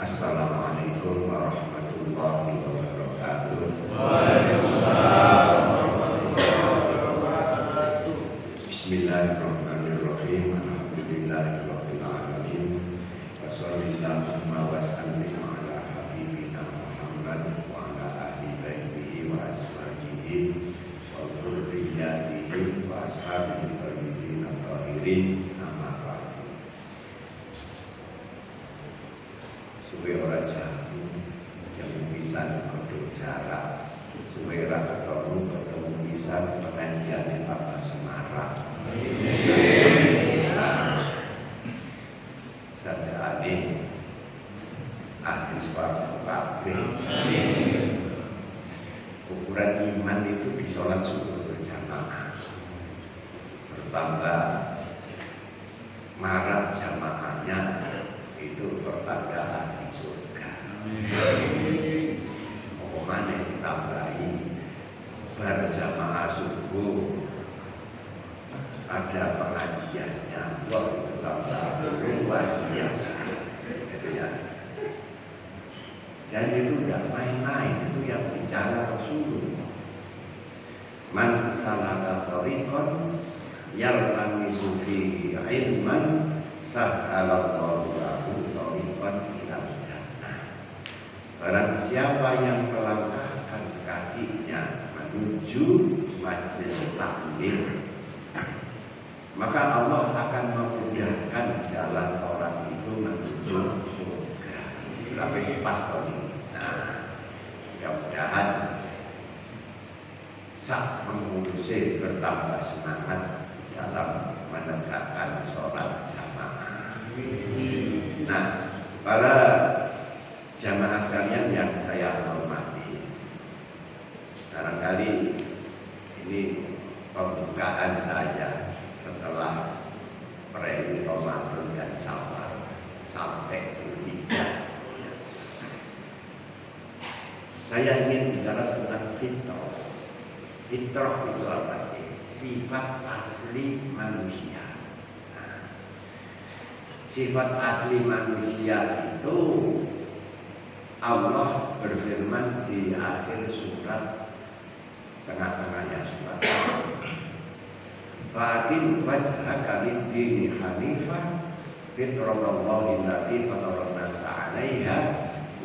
Assalamualaikum warahmatullahi wabarakatuh. Waalaikumsalam warahmatullahi wabarakatuh. Bismillahirrahmanirrahim. Alhamdulillahirabbil alamin. Wassallallahu wa sallim ala habibina Muhammad wa ala ahli baitihi wa azwajihi wa dzurriyyatihi wa ashabihi thayyibin thahirin. Suwe ora jamu pisan padha jarak. Suwe ora ketemu pisan pengajiane tambah semarak. Sajane ahli swarga kabeh. Ukuran iman itu di sholat subuh berjamaah. Bertambah marak jamaahnya itu pertanda ahli surga. Omongannya ditambahi berjamaah subuh ada pengajiannya, wah itu tambah luar biasa, gitu ya. Dan itu tidak main-main, itu yang bicara Rasulullah. Man salaka thariqan yaltamisu fihi ilman sahhalallahu lahu thariqan ilal jannah. Barang siapa yang melangkahkan kakinya menuju majelis taklim, maka Allah akan memudahkan jalan orang itu menuju surga. Tapi pas ini. Nah, mudah-mudahan sak pengurusi bertambah semangat dalam menegakkan sholat jamaah. Nah, para jamaah sekalian yang saya hormati, barangkali ini pembukaan saya setelah premi Ramadan dan Syawal sampai Dzulhijjah. Saya ingin bicara tentang fitrah. Fitrah itu apa sih? Sifat asli manusia. Nah, sifat asli manusia itu Allah berfirman di akhir surat, tengah-tengahnya surat, Fa'atim wajhaka lid-dini hanifah fitratallahi allati fataran nasa 'alaiha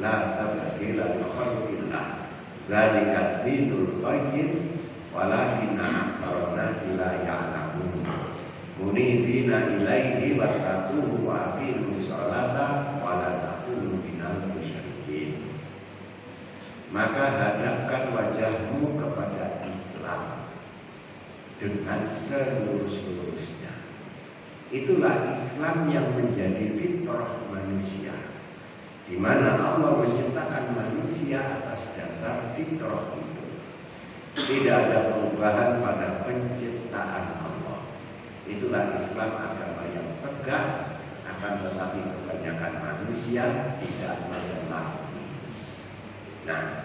la tabdila li khalqillah dzalika ad-dinul qayyim walakinna aktsarun nasi la ya'lamun munibina ilaihi wattaquhu wa aqimus sholata wa la takunu minal musyrikin. Maka hadapkan wajahmu kepada Islam dengan seluruh-seluruhnya. Itulah Islam yang menjadi fitrah manusia, di mana Allah menciptakan manusia atas dasar fitrah itu. Tidak ada perubahan pada penciptaan Allah. Itulah Islam, agama yang tegak, akan tetapi kebanyakan manusia tidak memahami. Nah,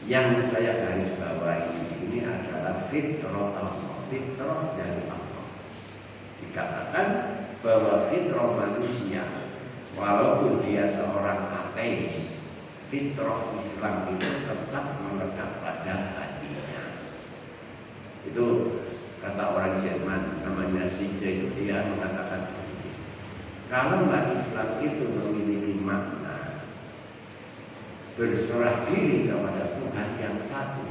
yang saya garis bawahi di sini adalah fitrah Allah, fitrah dari Allah. Dikatakan bahwa fitrah manusia, walaupun dia seorang ateis, fitrah Islam itu tetap melekat pada hatinya. Itu kata orang Jerman, namanya Sije, itu dia mengatakan begini, kalaulah Islam itu memiliki makna berserah diri kepada Tuhan yang satu,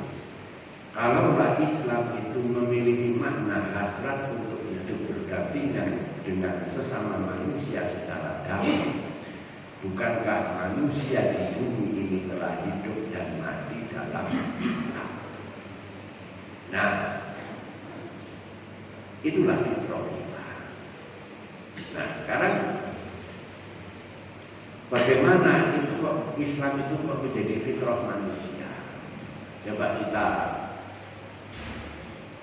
kalaulah Islam itu memiliki makna hasrat untuk hidup berdampingan dengan sesama manusia secara damai, bukankah manusia di bumi ini telah hidup dan mati dalam Islam? Nah, itulah fitrah kita. Nah, sekarang bagaimana itu kok Islam itu kok menjadi fitrah manusia? Coba kita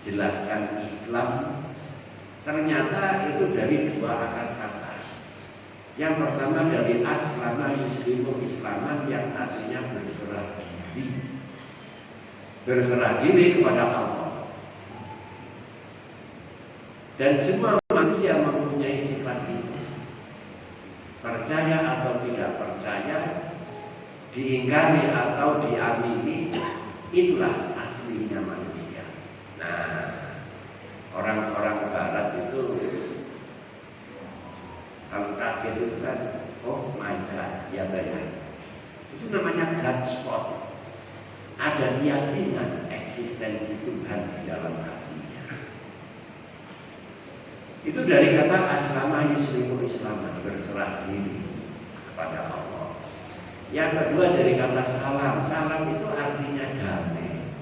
jelaskan. Islam ternyata itu dari dua akar kata. Yang pertama dari aslama yuslimu islaman, yang artinya berserah diri. Berserah diri kepada Allah. Dan semua manusia mempunyai sifat itu. Percaya atau tidak percaya, diingkari atau diamini, itulah aslinya manusia. Nah, orang-orang Barat itu kalau kaget itu kan, oh my God, ya bayar. Itu namanya God spot. Ada keyakinan eksistensi Tuhan di dalam hatinya. Itu dari kata aslama yuslimu islaman, berserah diri kepada Allah. Yang kedua dari kata salam. Salam itu artinya damai.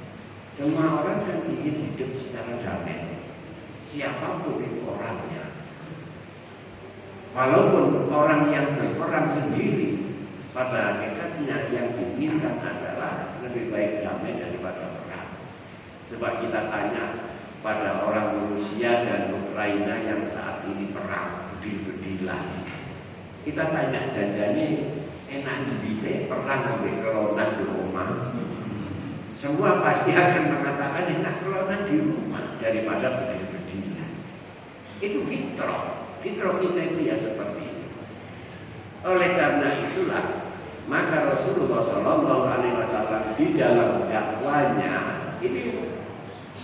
Semua orang kan ingin hidup secara damai. Siapapun itu orangnya. Walaupun orang yang berperang sendiri, pada hakikatnya yang diinginkan adalah lebih baik damai daripada perang. Coba kita tanya pada orang Rusia dan Ukraina yang saat ini perang bedil-bedilan. Kita tanya jajannya enak bisa perang sampai kelonan di rumah. Semua pasti akan mengatakan enak kelonan di rumah daripada bedil-bedilan. Itu fitrah. Fitrah kita itu ya seperti itu. Oleh karena itulah maka Rasulullah SAW di dalam dakwanya ini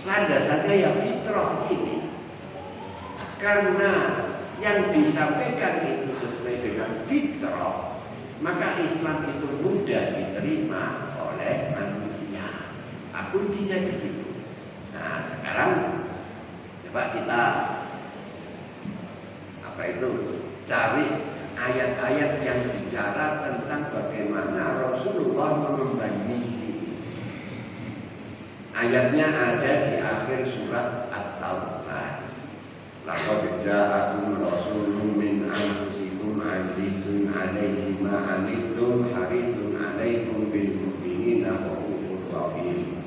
landasannya ya fitrah ini. Karena yang disampaikan itu sesuai dengan fitrah, maka Islam itu mudah diterima oleh manusia. Kuncinya di situ. Nah, sekarang coba kita cari ayat-ayat yang bicara tentang bagaimana Rasulullah mengemban misi. Ayatnya ada di akhir surat At-Taubah. Laqad ja'akum rasulun min anfusikum azizun 'alaihi ma 'anittum harisun 'alaikum bil mu'minina raufur rahim.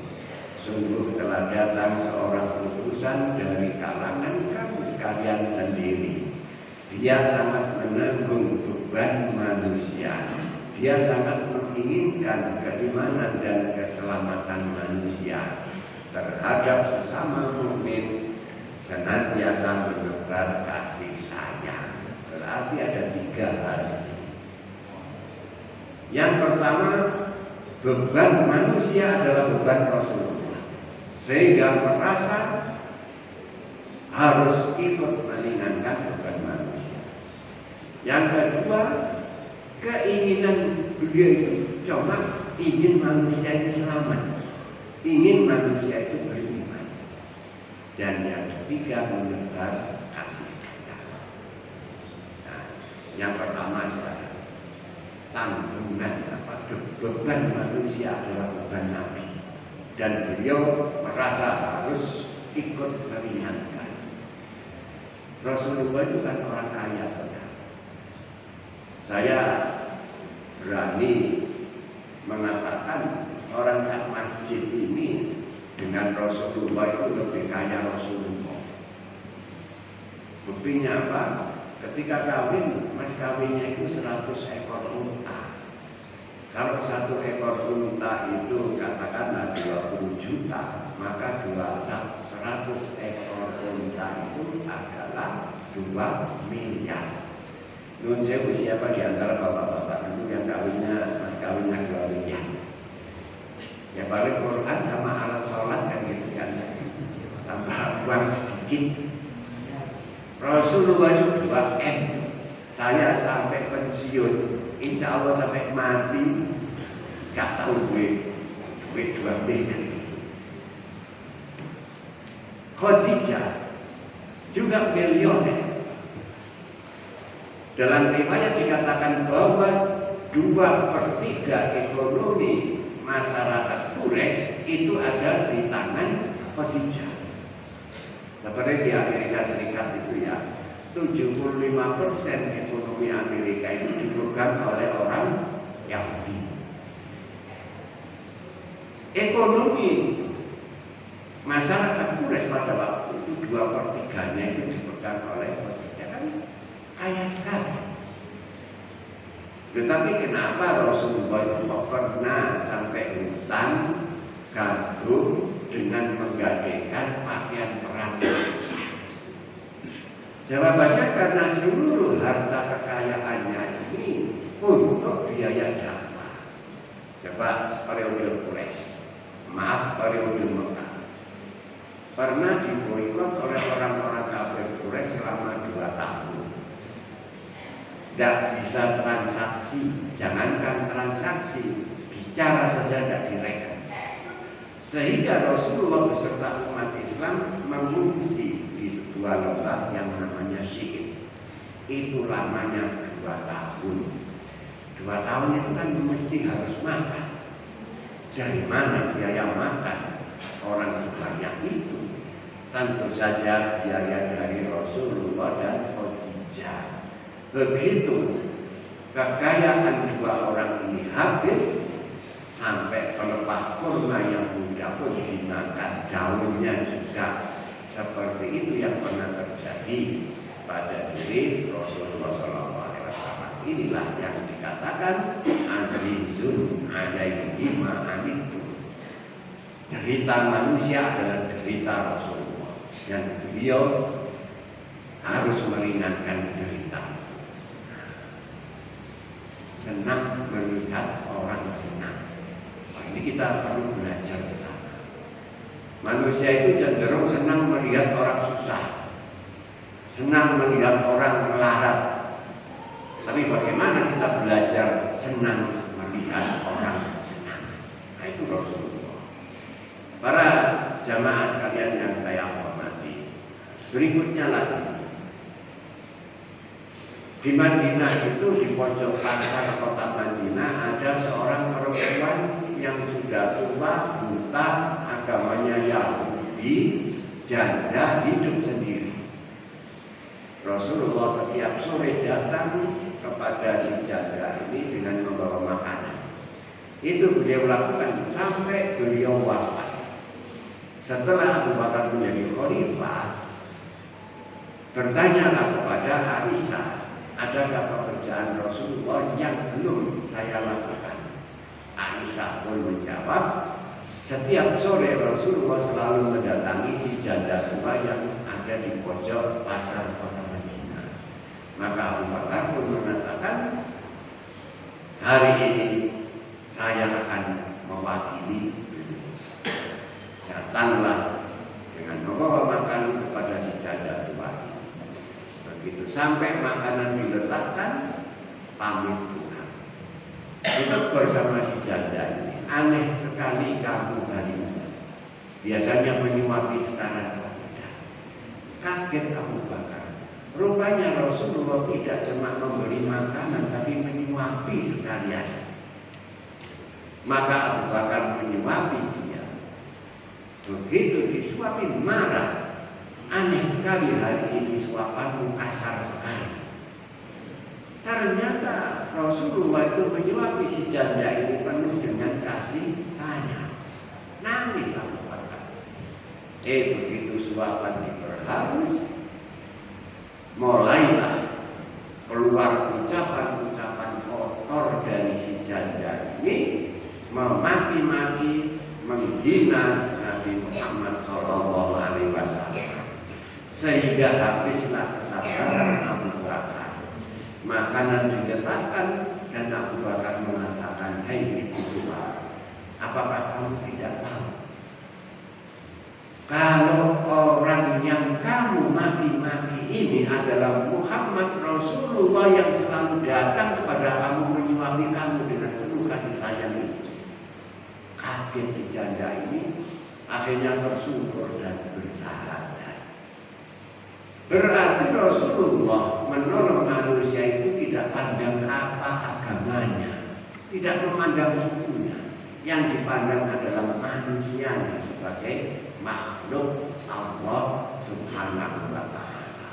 Sungguh telah datang seorang utusan dari kalangan kamu sekalian sendiri. Dia sangat menanggung beban manusia. Dia sangat menginginkan keimanan dan keselamatan manusia terhadap sesama mukmin, senantiasa menebar kasih sayang. Berarti ada 3 hal di sini. Yang pertama, beban manusia adalah beban Rasulullah, sehingga merasa harus ikut meringankan beban manusia. Yang kedua, keinginan beliau itu cuma ingin manusia itu selamat, ingin manusia itu beriman. Dan yang ketiga, menebar kasih sayang. Nah, yang pertama sekarang, tanggungan beban manusia adalah beban Nabi, dan beliau merasa harus ikut meringankan. Rasulullah itu kan orang kaya, benar. Saya berani mengatakan orang sak masjid ini dengan Rasulullah itu lebih kaya Rasulullah. Buktinya apa? Ketika kawin, mas kawinnya itu 100 ekor unta. Kalau 1 ekor unta itu katakanlah 20 juta, maka 100 ekor unta itu adalah 2 miliar. Nun sewu, siapa di antara bapak-bapak dulu yang kawinnya, mas kawinnya 2 miliar? Ya paling Quran sama alat sholat kan gitu kan, tambah uang sedikit. Rasulullah itu 2M. Saya sampai pensiun, insya Allah sampai mati, gak tahu duit 2 miliar. Khadijah juga milioner. Dalam riwayat dikatakan bahwa 2/3 ekonomi masyarakat Quraisy itu ada di tangan Khadijah. Seperti di Amerika Serikat itu ya, 75% ekonomi Amerika itu dipegang oleh orang Yahudi. Ekonomi masyarakat Quraisy pada waktu itu 2/3-nya itu dipegang oleh Khadijah, kan kaya sekali. Tetapi kenapa Rasulullah itu pernah sampai hutan gantung dengan menggadaikan pakaian perang? Jawabannya karena seluruh harta kekayaannya ini untuk biaya dakwah. Coba periode Quraisy, maaf periode Mekah, pernah diboikot oleh orang-orang kafir Quraisy selama 2 tahun. Tidak bisa transaksi, jangankan transaksi, bicara saja tidak direken. Sehingga Rasulullah beserta umat Islam mengungsi di sebuah lembah yang namanya Syihib. Itu lamanya 2 tahun. 2 tahun itu kan mesti harus makan. Dari mana biaya makan orang sebanyak itu? Tentu saja biaya dari Rasulullah dan Khadijah. Begitu kekayaan 2 orang ini habis, sampai pelepah kurma yang muda pun dimakan, daunnya juga. Seperti itu yang pernah terjadi pada diri Rasulullah SAW. Inilah yang dikatakan azizun alaihi ma anittum. Derita manusia adalah derita Rasulullah, yang beliau harus meringankan derita itu. Senang melihat orang senang. Ini kita perlu belajar ke sana. Manusia itu cenderung senang melihat orang susah, senang melihat orang melarat. Tapi bagaimana kita belajar senang melihat orang senang? Nah, itu Rasulullah. Para jamaah sekalian yang saya hormati, berikutnya lagi. Di Madinah itu, di pojok pasar kota Madinah, ada seorang perempuan yang sudah tua, buta, agamanya Yahudi, janda, hidup sendiri. Rasulullah setiap sore datang kepada si janda ini dengan membawa makanan. Itu beliau lakukan sampai beliau wafat. Setelah Abu Bakar menjadi khalifah, bertanyalah kepada Aisyah, adakah pekerjaan Rasulullah yang belum saya lakukan? Aisyah pun menjawab, setiap sore Rasulullah selalu mendatangi si janda tua yang ada di pojok pasar kota Madinah. Maka Abu Bakar pun mengatakan, hari ini saya akan mewakili. Datanglah dengan membawa makanan kepada si janda tua ini. Begitu sampai makanan diletakkan, pamit pulang. Ditegur sama si janda ini, aneh sekali kamu hari ini. Biasanya menyuapi, sekarang tidak. Kaget Abu Bakar. Rupanya Rasulullah tidak cuma memberi makanan, tapi menyuapi sekalian. Maka Abu Bakar menyuapi dia. Begitu disuapi marah. Aneh sekali hari ini suapanmu kasar sekali. Ternyata Rasulullah itu menyuapi si janda ini penuh dengan kasih sayang. Nangis Abu Bakar. Begitu suapan diperhalus, mulailah keluar ucapan-ucapan kotor dari si janda ini, memaki-maki, menghina Nabi Muhammad SAW. Sehingga habislah kesabaran Abu Bakar. Makanan diletakkan dan Abu Bakar mengatakan, "Hai ibu tua, apakah kamu tidak tahu kalau orang yang kamu maki-maki ini adalah Muhammad Rasulullah yang selalu datang kepada kamu, menyuapi kamu dengan penuh kasih sayang itu?" Kaget si janda ini, akhirnya tersungkur dan bersahadat. Berarti Rasulullah menolong manusia itu tidak pandang apa agamanya, tidak memandang sukunya. Yang dipandang adalah manusianya sebagai makhluk Allah Subhanahu wa Ta'ala.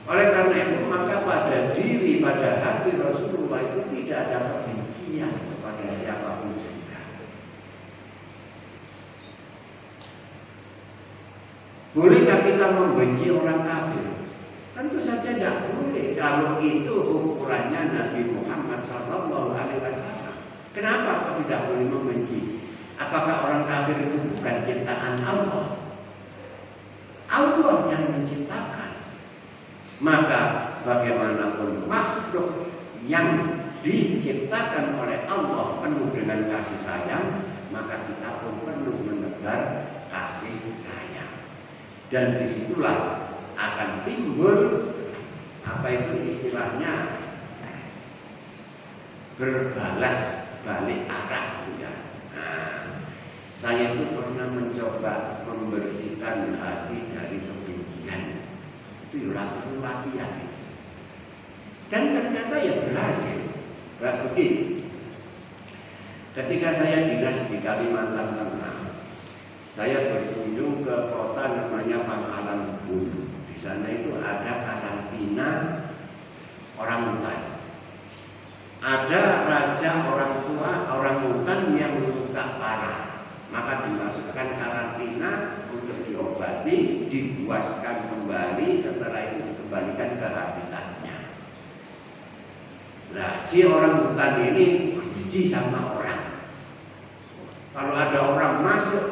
Oleh karena itu, maka pada diri, pada hati Rasulullah itu tidak ada kebencian kepada siapapun juga. Bolehkah kita membenci orang kafir? Tentu saja tidak boleh kalau itu ukurannya Nabi Muhammad SAW. Kenapa kok tidak boleh membenci? Apakah orang kafir itu bukan ciptaan Allah? Allah yang menciptakan. Maka bagaimanapun makhluk yang diciptakan oleh Allah penuh dengan kasih sayang, maka kita pun perlu menebar kasih sayang. Dan disitulah akan timbul apa itu istilahnya berbalas balik arah ya. Nah, saya itu pernah mencoba membersihkan hati dari kebencian. Itu latihan itu. Dan ternyata ya berhasil. Begitu. Ketika saya dinas di Kalimantan Tengah, saya berkunjung ke kota namanya Pangkalan Bun. Di sana itu ada karantina orang hutan. Ada raja orang tua orang hutan yang luka parah, maka dimasukkan karantina untuk diobati, dibuaskan kembali, setelah itu dikembalikan ke habitatnya. Nah, si orang hutan ini benci sama orang. Kalau ada orang masuk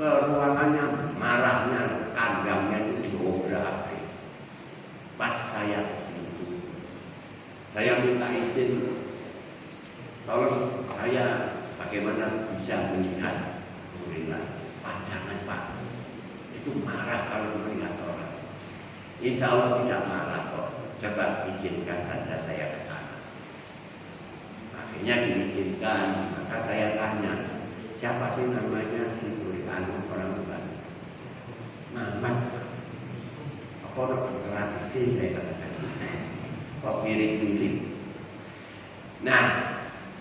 ke ruangannya, marahnya, kandangnya itu diobrak. Pas saya ke situ, saya minta izin, tolong saya bagaimana bisa melihat gorila. Pak, jangan Pak, itu marah kalau melihat orang. Insya Allah tidak marah kok. Coba izinkan saja saya ke sana. Akhirnya diizinkan, maka saya tanya, siapa sih namanya si gorila orang hutan? Mamat. Apa orang tradisi saya katakan? Kok mirip-mirip? Nah,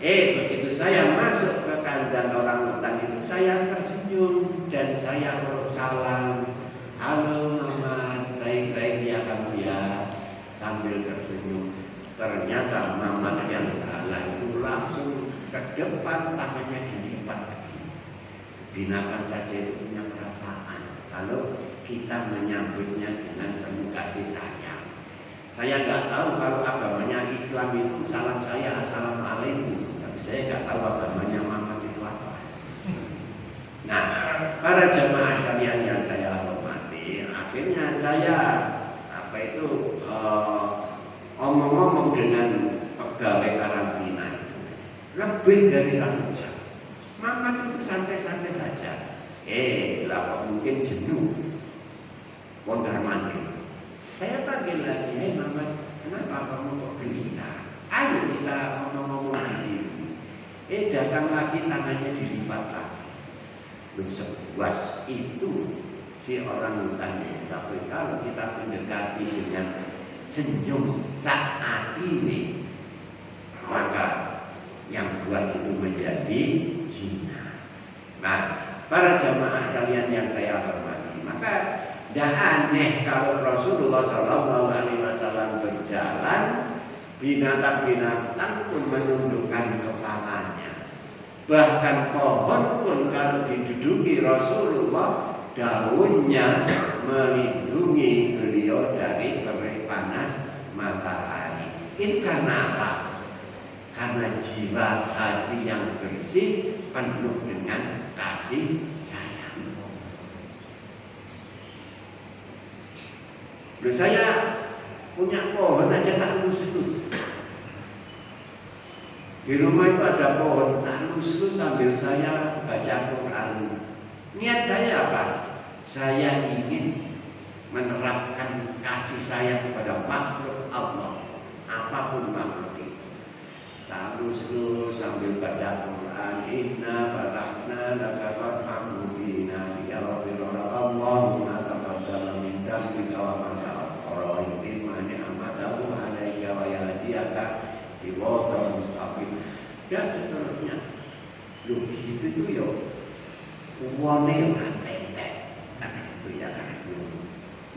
begitu saya masuk ke kandang orang hutan itu, saya tersenyum dan saya salam, halo Mamat, baik-baik ya kamu ya, sambil tersenyum. Ternyata Mamat yang kalah itu langsung ke depan, tangannya dilipat. Binatang saja itu punya perasaan. Kalau kita menyambutnya dengan penuh kasih sayang. Saya nggak tahu kalau agamanya Islam itu salam saya assalamualaikum, tapi saya nggak tahu agamanya Muhammad itu apa. Nah, para jemaah sekalian yang saya hormati, akhirnya saya omong-omong dengan pegawai karantina itu lebih dari 1 jam. Muhammad itu santai-santai saja. Lah kok mungkin jenuh, mondar mandir. Saya panggil lagi, Muhammad, kenapa kamu kok gelisah? Ayo kita ngomong-ngomong di sini. Datang lagi, tangannya dilipat lagi. Sepuas itu si orang hutannya. Tapi kalau kita mendekati dengan senyum saat ini, maka yang puas itu menjadi jinak. Nah, para jamaah sekalian yang saya hormati, maka tidak aneh kalau Rasulullah SAW berjalan, binatang-binatang pun menundukkan kepalanya. Bahkan pohon pun kalau diduduki Rasulullah, daunnya melindungi beliau dari terik panas matahari. Itu karena apa? Karena jiwa hati yang bersih penuh dengan kasih sayang. Loh, saya punya pohon aja tak lus-lus. Di rumah itu ada pohon tak lus-lus sambil saya baca Quran. Niat saya apa? Saya ingin menerapkan kasih sayang kepada makhluk Allah, apapun makhluk itu. Tak lus-lus sambil baca Quran. Inna fatahna laka fathan mubina liyaghfira laka Allahu ma taqaddama min dhanbika wa ma ta'akhkhara wa yutimma ni'matahu 'alaika wa yahdiyaka siratan mustaqim dan seterusnya. Loh, gitu tuh ya. Uangnya kan entek. Itu ya kan.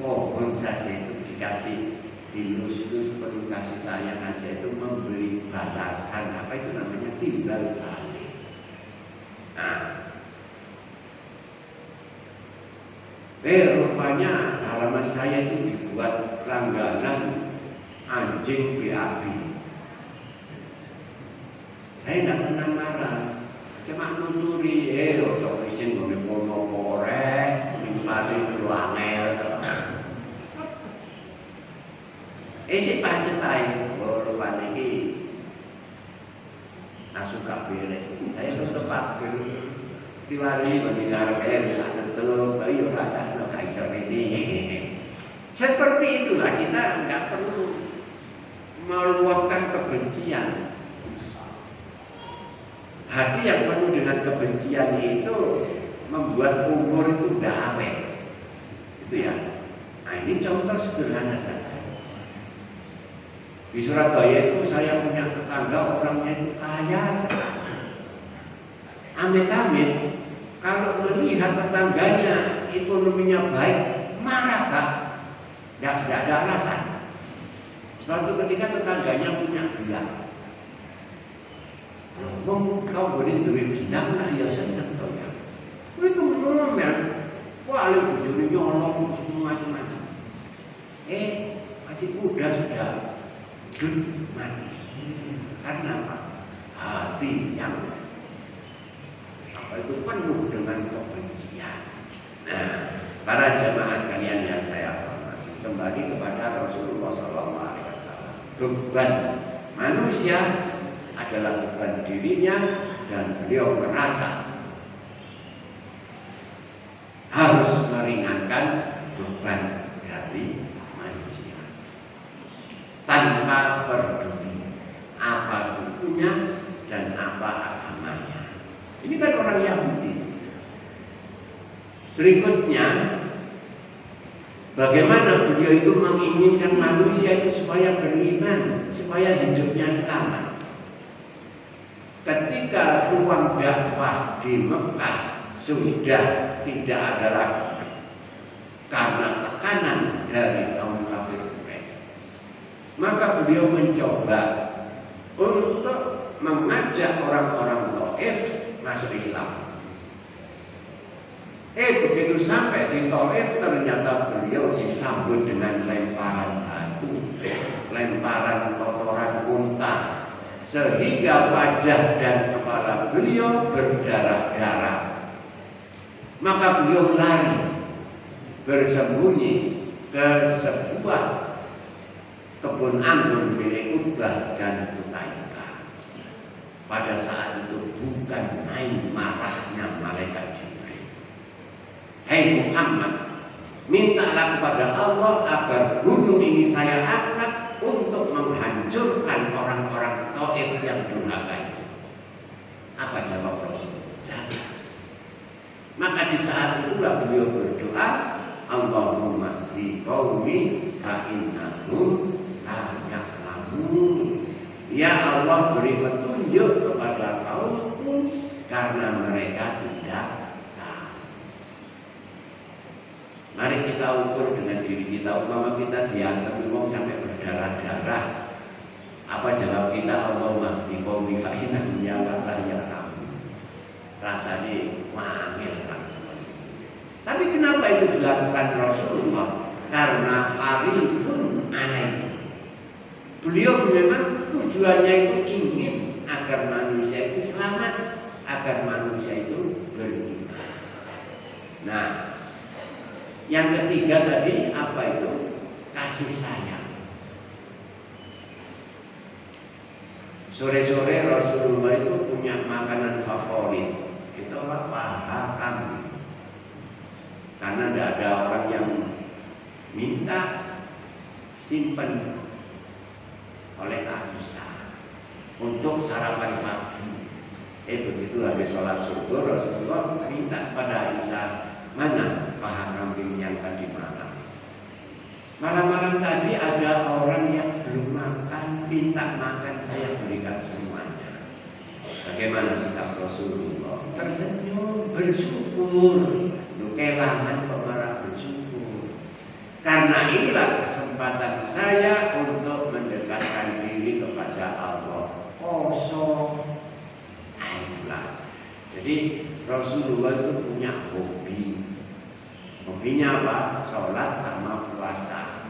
Mohon saja itu dikasih dilus-lus penuh kasih sayang aja itu memberi balasan, apa itu namanya, timbal balik. Nah, rupanya halaman saya itu dibuat langganan anjing BAB. Saya tidak pernah marah, cuma nuturi, ojo izin ngomong korek, mimpali keluangel. Si pancet ae rupane iki suka beres. Saya tetap pakai diwali mendengar beres tetap, ayo rasa no kaiso ini. Seperti itulah kita nggak perlu meluapkan kebencian. Hati yang penuh dengan kebencian itu membuat umur itu tidak awet. Itu ya. Nah ini contoh sederhana saja. Di Surabaya itu saya punya tetangga orangnya itu kaya sekali. Amit-amit kalau melihat tetangganya ekonominya baik, marah Kak. Tidak ada alasan. Suatu ketika tetangganya punya gelang. Loh, kau boleh duit gelang lah ya seneng toh ya. Itu ngomel. Wah, bujurnya nyolong semua macam-macam. Masih muda sudah mati. Karena apa? Hati yang itu penuh dengan kebencian. Nah, para jemaah sekalian yang saya hormati, kembali kepada Rasulullah SAW. Beban manusia adalah beban dirinya dan beliau merasa harus meringankan beban dari manusia tanpa peduli apa sukunya dan apa agamanya. Ini kan orang Yahudi. Berikutnya, bagaimana beliau itu menginginkan manusia itu supaya beriman, supaya hidupnya selamat. Ketika ruang dakwah di Mekah sudah tidak ada lagi karena tekanan dari kaum kafir Quraisy, maka beliau mencoba untuk mengajak orang-orang Taif masuk Islam. Begitu sampai di Taif ternyata beliau disambut dengan lemparan batu, lemparan kotoran unta, sehingga wajah dan kepala beliau berdarah-darah. Maka beliau lari bersembunyi ke sebuah kebun anggur milik Utbah dan Utaibah. Pada saat itu bukan main marahnya malaikat Jibril. Hai Muhammad, mintalah kepada Allah agar gunung ini saya angkat untuk menghancurkan orang-orang Taif yang durhaka itu. Apa jawab Rasul? Jangan. Maka di saat itulah beliau berdoa, Allahumma di qaumi fa innahum la ya'lamun. Ya Allah, beri petunjuk kepada kaumku karena mereka tidak tahu. Mari kita ukur dengan diri kita. Umpama kita diantar ngomong sampai berdarah-darah, apa jawab kita? Allahumma di qaumi fa innahum la ya'lamun. Rasanya wangil kan seperti itu. Tapi kenapa itu dilakukan Rasulullah? Karena harifun alaih. Beliau memang tujuannya itu ingin agar manusia itu selamat, agar manusia itu beriman. Nah, yang ketiga tadi apa itu? Kasih sayang. Sore-sore Rasulullah itu punya makanan favorit. Itu apa? Paha kambing. Karena tidak ada orang yang minta, simpan oleh Aisyah untuk sarapan pagi. Begitu habis sholat subuh Rasulullah minta pada Aisyah, mana paha kambing yang tadi malam. Malam-malam tadi ada orang yang belum makan, minta makan, saya berikan semuanya. Bagaimana sikap Rasulullah? Tersenyum, bersyukur. Kelangan pemarah bersyukur. Karena inilah kesempatan saya untuk mendekatkan diri kepada Allah. Kosong. Nah itulah. Jadi Rasulullah itu punya hobi. Hobinya apa? Sholat sama puasa.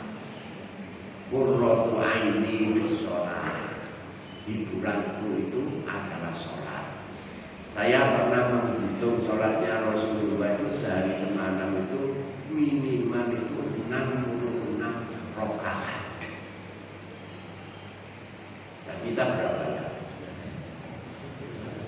Qurratu aini fis sholat. Hiburanku itu adalah sholat. Saya pernah menghitung sholatnya Rasulullah itu sehari semalam itu minimal itu 66 rakaat. Dan kita berapa ya?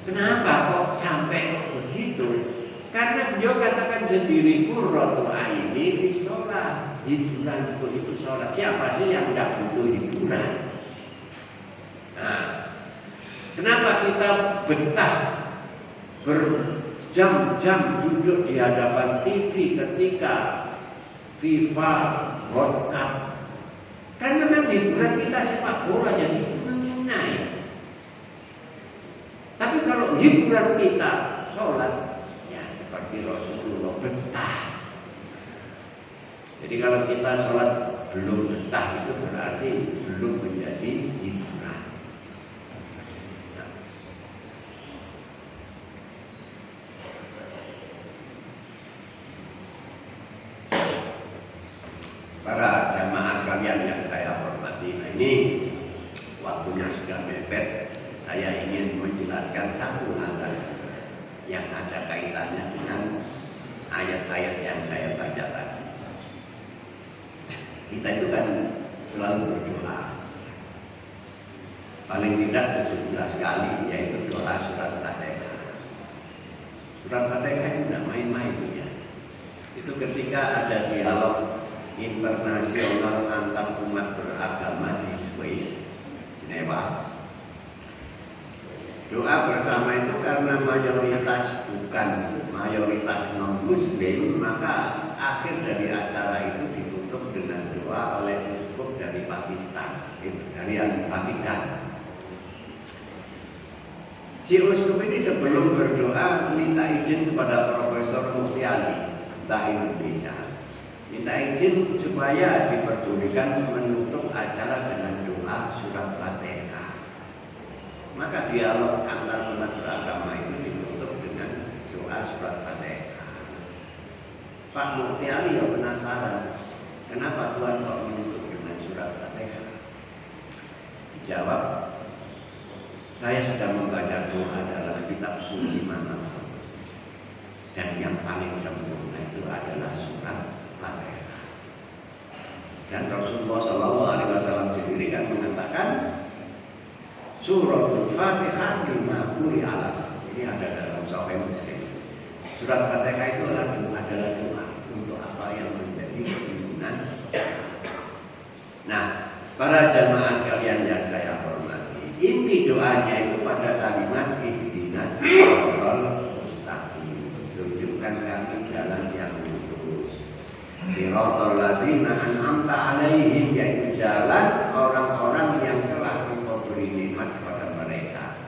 Kenapa kok sampai begitu? Karena beliau katakan sendiri qurratu aini fi sholat. Hiburanku itu sholat. Siapa sih yang tidak butuh hiburan? Nah, kenapa kita betah berjam-jam duduk di hadapan TV ketika FIFA World Cup? Karena memang hiburan kita sepak bola jadi senang. Tapi kalau hiburan kita sholat, ya seperti Rasulullah betah. Jadi kalau kita sholat belum betah itu berarti belum menjadi hiburan. Nah. Para jamaah sekalian yang saya hormati, nah ini waktunya sudah mepet. Saya ingin menjelaskan satu hal yang ada kaitannya dengan ayat-ayat yang saya baca tadi. Kita itu kan selalu berdoa. Paling tidak 17 kali, yaitu doa surat Fatihah. Surat Fatihah itu tidak main-main ya. Itu ketika ada dialog internasional antar umat beragama di Swiss, Jenewa. Doa bersama itu karena mayoritas non-muslim, maka akhir dari acara itu ditutup dengan doa oleh uskup dari Pakistan, dari Vatikan. Si uskup ini sebelum berdoa minta izin kepada Profesor Mufti Ali, Mbah Indonesia, minta izin supaya diperbolehkan menutup acara dengan doa surat Fatihah. Maka dialog antar umat beragama itu ditutup dengan doa surat Fatihah. Pak Mufti Ali ya penasaran, kenapa Tuhan kok menutup dengan surat Fatihah? Dijawab, saya sedang membaca doa dalam kitab suci manapun, dan yang paling sempurna itu adalah surat Fatihah. Dan Rasulullah SAW sendiri kan mengatakan, Suratul Fatihah lima quri'alah. Ini ada dalam Sahih Muslim. Surat Fatihah itu adalah doa untuk apa yang menjadi keinginan. Nah, para jamaah sekalian yang saya hormati, inti doanya itu pada kalimat ihdinas siratal mustaqim. Tunjukkan kami jalan yang lurus. Siratal ladzina an'amta 'alaihim, yaitu jalan orang-orang yang telah beri nikmat kepada mereka.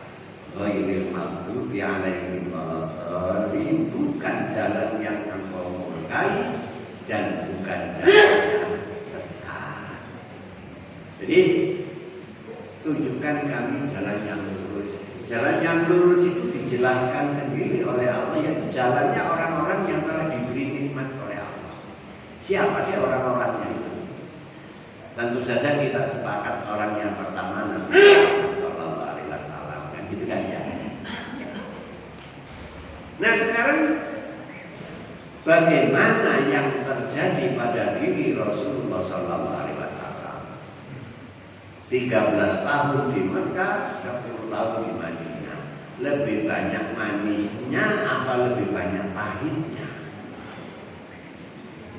Ghairil maghdubi 'alaihim waladdallin, bukan jalan yang engkau murkai dan bukan jalan yang sesat. Jadi tunjukkan kami jalan yang lurus. Jalan yang lurus itu dijelaskan sendiri oleh Allah, yaitu jalannya orang-orang yang telah diberi nikmat oleh Allah. Siapa sih orang-orangnya itu? Tentu saja kita sepakat orang yang pertama Nabi Sallallahu Alaihi Wasallam, kan gitu kan ya. Nah sekarang bagaimana yang terjadi pada diri Rasulullah Sallallahu Alaihi Wasallam? 13 tahun di Mekah, 10 tahun di Madinah. Lebih banyak manisnya apa lebih banyak pahitnya?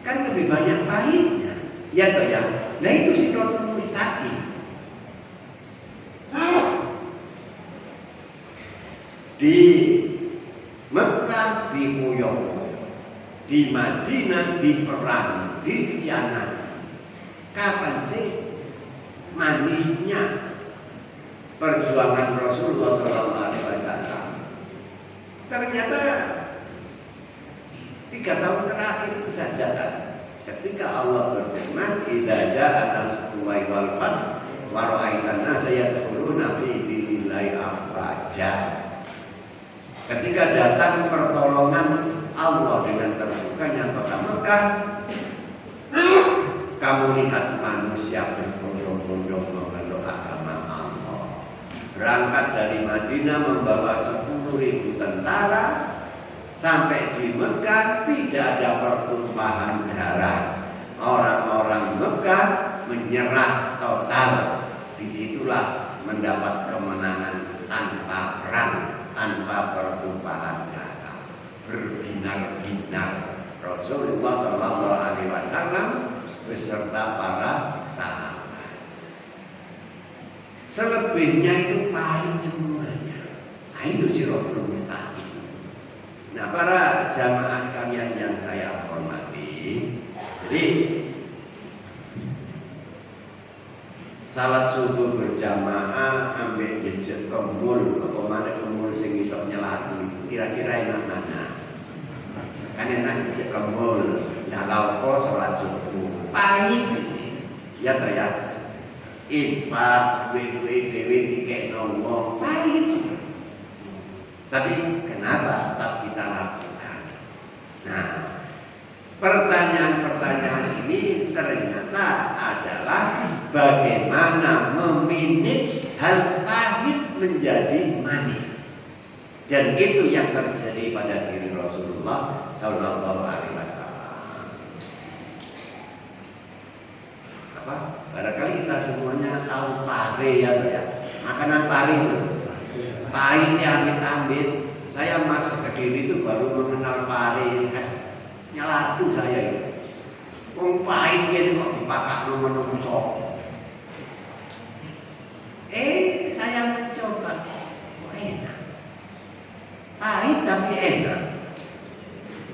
Kan lebih banyak pahitnya. Ya toh ya. Nah itu siratal mustaqim. Di Mekah dikuyok, di Madinah diperang, dikhianati. Kapan sih manisnya perjuangan Rasulullah SAW? Ternyata 3 tahun terakhir itu saja kan. Ketika Allah berfirman, "Idza jaa'a nasrullahi wal fath wa ra'aitan nasa yadkhuluna fi dinillahi afwaja." Ketika datang pertolongan Allah dengan terbukanya kota Mekah, kamu lihat manusia berbondong-bondong memeluk agama Allah. Berangkat dari Madinah membawa 10.000 tentara. Sampai di Mekah tidak ada pertumpahan darah. Orang-orang Mekah menyerah total. Disitulah mendapat kemenangan tanpa perang, tanpa Nah, Rasulullah SAW beserta para sahabat. Selebihnya itu pahit semuanya. Nah, itu Shirathul Mustaqim. Nah, para jamaah sekalian yang saya hormati, jadi salat subuh berjamaah ambil jejak kemul, apa mana kemul sing iso nyelatu itu kira-kira enak mana? Kan enak jejak kemul, dalau kok salat subuh pahit ini, ya toh ya. Infak, duit dewi dikek ngomong pahit. Tapi kenapa tetap kita lakukan? Nah, pertanyaan-pertanyaan ini ternyata adalah bagaimana memanage hal pahit menjadi manis. Dan itu yang terjadi pada diri Rasulullah Sallallahu Alaihi Wasallam. Apa? Barangkali kita semuanya tahu pare ya, makanan pare itu. Pahitnya amit-amit. Saya masuk ke diri itu baru mengenal pare. Nyelatu saya itu. Wong pahit gitu kok dipakai menungso. Saya mencoba. Enak. Pahit tapi enak.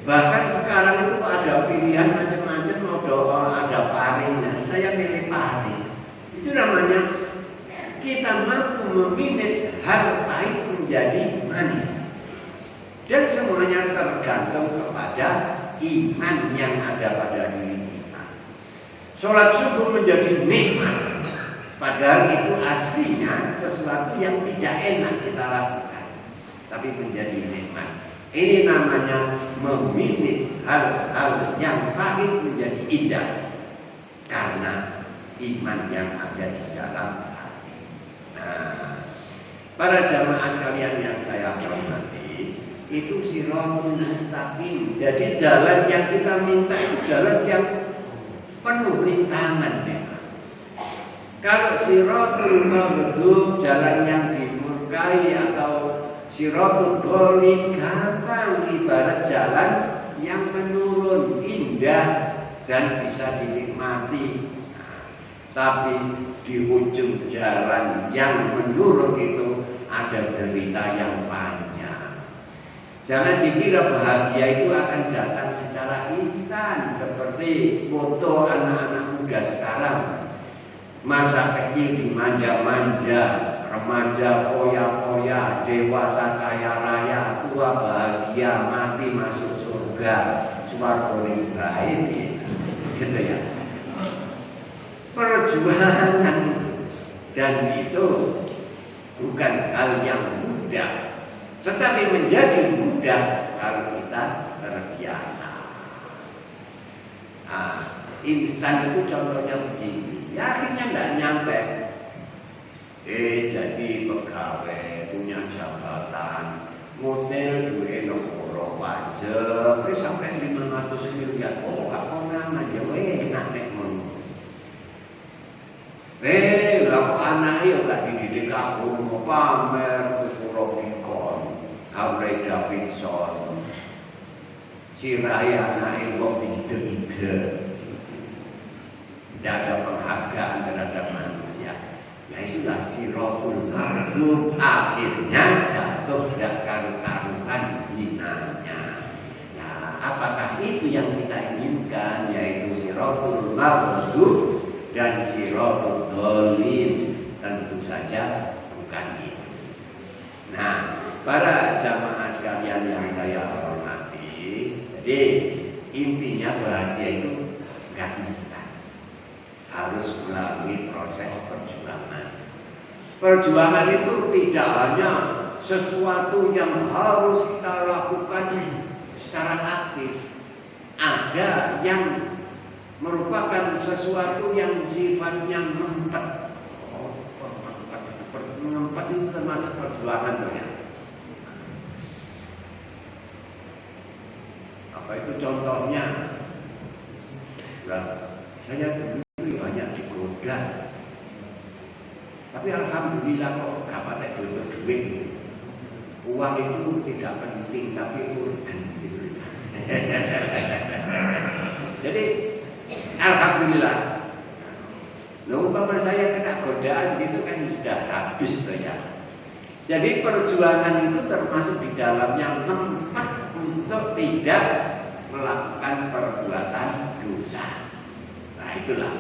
Bahkan sekarang itu ada pilihan macam-macam, ada parenya. Saya pilih pare. Itu namanya kita mampu memanage hal pahit menjadi manis. Dan semuanya tergantung kepada iman yang ada pada diri kita. Sholat subuh menjadi nikmat, padahal itu aslinya sesuatu yang tidak enak kita lakukan, tapi menjadi nikmat. Ini namanya memanage hal-hal yang pahit menjadi indah, karena iman yang ada di dalam hati. Nah, para jamaah sekalian yang saya hormati, itu Shirathul Mustaqim. Jadi jalan yang kita minta itu jalan yang penuh rintangan memang. Kalau Shirathul Maghdub, jalan yang dimurkai, atau Shirathul Dhalin, gampang, ibarat jalan yang menurun, indah dan bisa dinikmati. Tapi di ujung jalan yang menurun itu ada derita yang panjang. Jangan dikira bahagia itu akan datang secara instan, seperti foto anak-anak muda sekarang. Masa kecil dimanja-manja, remaja foya-foya, dewasa kaya raya, tua bahagia, mati masuk surga, swarga baik, gitu ya. Perjuangan, dan itu bukan hal yang mudah, tetapi menjadi mudah kalau kita terbiasa. Instan itu contohnya begini, ya akhirnya tidak nyampe. Jadi pegawai, punya jabatan, model duit nomor wajib, sampai 500 miliar. Oh, aku nama aja, enak nek ngono. Lah anake ora dididik aku mau pamer tuku Dikon, Harley Davidson. Sirai anake kok ide-ide. Tidak ada penghargaan terhadap manusia. Ya itulah Shirathul Maghdub, akhirnya jatuh dan karu-karuan hinanya. Nah, apakah itu yang kita inginkan, yaitu Shirathul Maghdub dan Shirathul Dhalin? Tentu saja bukan itu. Nah, para jamaah sekalian yang saya hormati, jadi intinya bahagia itu enggak instan, harus melalui proses perjuangan. Perjuangan itu tidak hanya sesuatu yang harus kita lakukan secara aktif. Ada yang merupakan sesuatu yang sifatnya mempet. Mempet itu termasuk perjuangan ternyata. Apa itu contohnya? Nah, saya dulu banyak digoda, tapi alhamdulillah kok gak pakai duit. Uang itu tidak penting, tapi urgen gitu. Jadi alhamdulillah. Loh, umpama saya kena godaan gitu kan sudah habis tuh ya. Jadi perjuangan itu termasuk di dalamnya tempat untuk tidak melakukan perbuatan dosa. Nah itulah.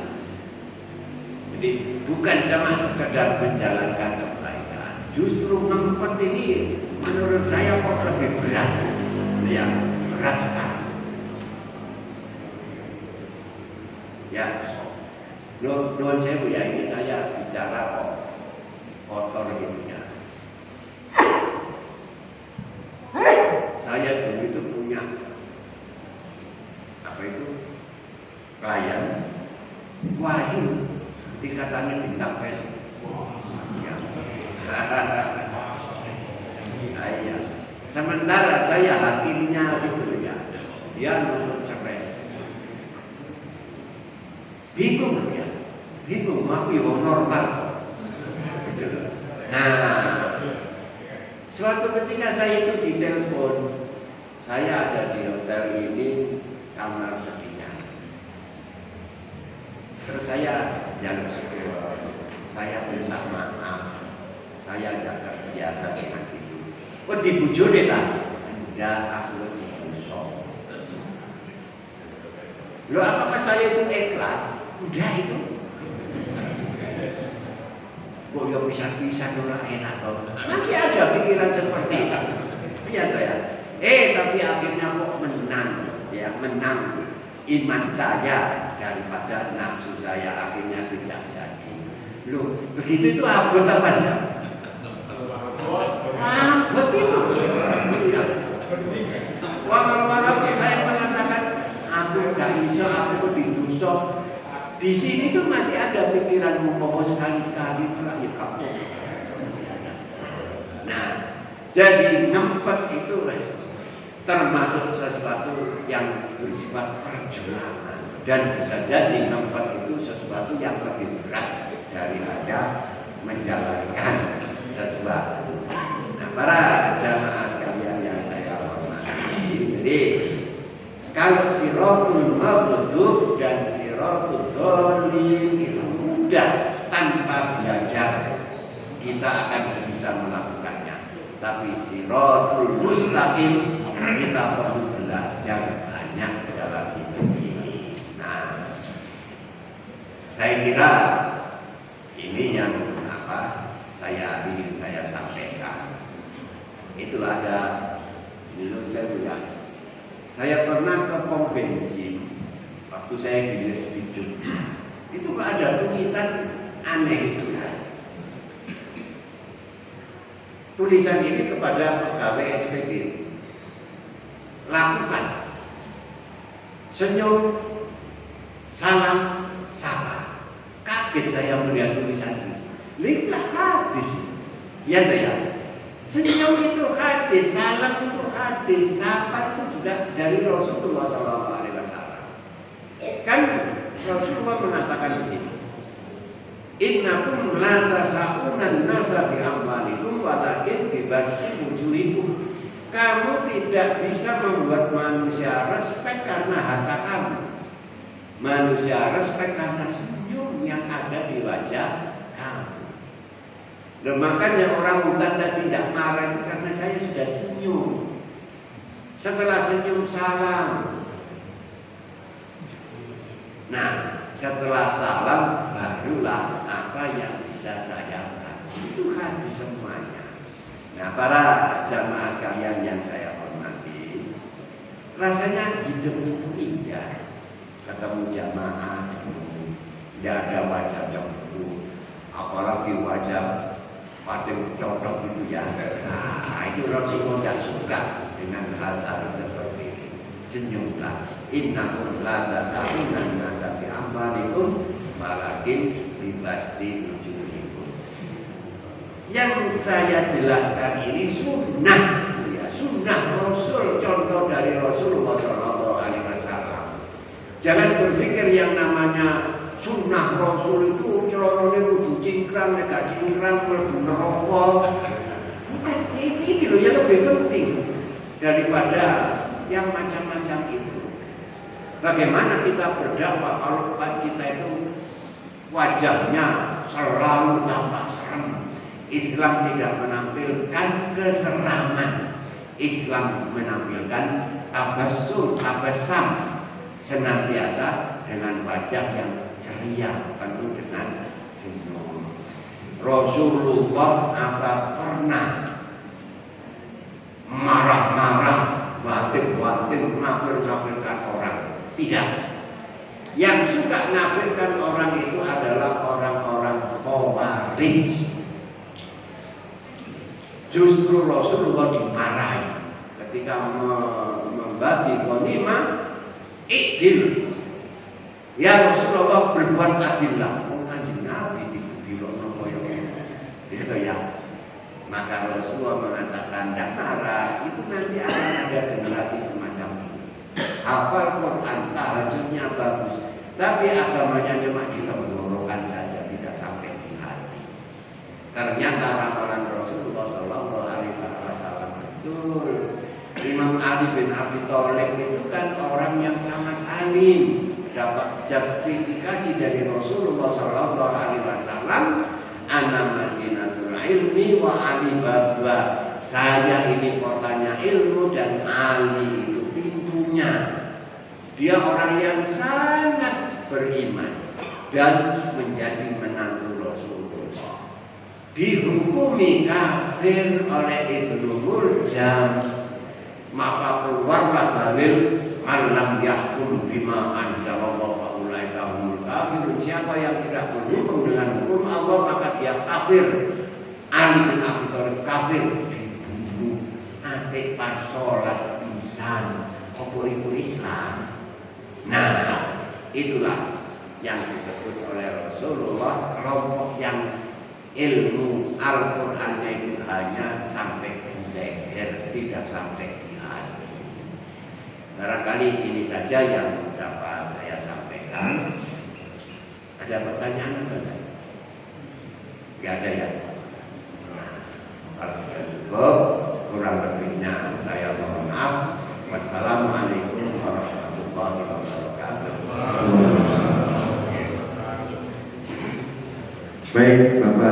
Jadi bukan cuma sekedar menjalankan kebaikan. Justru ngempet ini menurut saya kok lebih berat. Ya, berat sekali. Ya, Nuhun sewu ya, ini saya bicara kok kotor gitu ya. Saya dulu itu punya apa itu klien Wahyu, tingkatannya bintang film. Ya. Nah, iya. Sementara saya hakimnya gitu ya, dia nuntut cerai. Bingung ya, bingung. Aku yang normal. Gitu loh. Nah, suatu ketika saya itu ditelepon, saya ada di hotel ini kamar sekian. Terus saya jalur sekolah, saya minta maaf, saya tidak terbiasa dengan itu. Oh dibujur deh tak? Tidak, aku ditusuk. Loh apakah saya itu ikhlas? Udah itu. Kok ya bisa-bisa nolak enak toh? Masih ada pikiran seperti itu. Iya toh ya. Tapi akhirnya kok menang, ya menang iman saya daripada nafsu saya, akhirnya tidak jadi. Loh, begitu itu abot apa enggak? Abot itu. Iya. Walau saya mengatakan aku gak bisa, aku ditusuk. Di sini tuh masih ada pikiran mau sekali-sekali pula ya kamu masih ada. Nah, jadi ngempet itu termasuk sesuatu yang bersifat perjuangan dan bisa jadi ngempet itu sesuatu yang lebih berat daripada menjalankan sesuatu. Nah, para jamaah sekalian yang saya hormati, jadi kalau siratul maghdub dan siratul dhalin itu mudah, tanpa belajar kita akan bisa melakukannya. Tapi siratul mustaqim kita perlu belajar banyak dalam hidup ini. Nah, saya kira ini yang saya ingin saya sampaikan. Itu ada menurut saya ya. Saya pernah ke pom bensin waktu saya di Jogja. Itu kok ada tulisan aneh itu kan. Tulisan ini kepada pegawai SPG. Lakukan senyum, salam, sapa. Kaget saya melihat tulisan ini. Lihat hadis. Ya toh ya. Senyum itu hadis, salam itu hadis, sapa itu juga dari Rasulullah SAW. Kan Rasulullah mengatakan begini, innakum la tasa'unan nasa bi amwalikum walakin bi basti wujuhikum. Kamu tidak bisa membuat manusia respek karena harta kamu. Manusia respek karena senyum yang ada di wajah kamu. Loh, makanya orang hutan tidak marah itu karena saya sudah senyum. Setelah senyum salam. Nah, setelah salam barulah apa yang bisa saya lakukan. Itu hadis semuanya. Nah, para jamaah sekalian yang saya hormati, rasanya hidup itu indah. Ketemu jamaah senyum, tidak ada wajah cemburu, apalagi wajah paling cocok itu ya. Nah, itu Rasulullah tidak suka dengan hal-hal seperti ini. Senyumlah. Innakum la tasa'unan nasa bi amwalikum walakin bi basti wujuhikum. Yang saya jelaskan ini sunnah, ya, sunnah Rasul, contoh dari Rasulullah SAW. Jangan berpikir yang namanya sunnah Rasul itu celonone kudu cingkrang, nek gak cingkrang mlebu neraka. Bukan ini loh yang lebih penting daripada yang macam-macam itu. Bagaimana kita berdakwah kalau kita itu wajahnya selalu tampak serem? Islam tidak menampilkan keseraman. Islam menampilkan tabasam, senantiasa dengan wajah yang ceria, penuh dengan senyum. Rasulullah apa pernah marah-marah, batin-batin, ngafir-ngafirkan orang? Tidak. Yang suka ngafirkan orang itu adalah orang-orang khawarij. Justru Rasulullah dimarahi ketika membagi ghanimah, idil. Ya Rasulullah berbuat adillah. Kanjeng Nabi dirono koyo gitu ya. Maka Rasulullah mengatakan tidak marah, itu nanti akan ada generasi semacam ini. Hafal Quran, tahajudnya bagus, tapi agamanya cuma di tenggorokan saja, tidak sampai di hati. Ternyata ramalan Rasulullah Shallallahu Alaihi Wasallam betul. Imam Ali bin Abi Thalib itu kan orang yang sangat alim, dapat justifikasi dari Rasulullah Shallallahu Alaihi Wasallam. Ana madinatul ilmi wa ali babwa. Saya ini kotanya ilmu dan Ali itu pintunya. Dia orang yang sangat beriman dan menjadi menantu Rasulullah. Dihukumi kafir oleh Ibnu Muljam, maka keluarlah dalil malam yahkum bima anzalallahu faulaika humul kafirun. Siapa yang tidak berhukum dengan hukum Allah maka dia kafir. Ali bin Abi Thalib kafir, dibunuh ate pas salat pisan. Apa itu Islam? Nah, itulah yang disebut oleh Rasulullah kelompok yang ilmu Al-Qur'annya itu hanya sampai di leher, tidak sampai di hati. Barangkali ini saja yang dapat saya sampaikan. Ada pertanyaan apa? Tidak ada ya? Nah, kalau sudah cukup, kurang lebihnya saya mohon maaf. Wassalamualaikum warahmatullahi wabarakatuh. Baik, Bapak.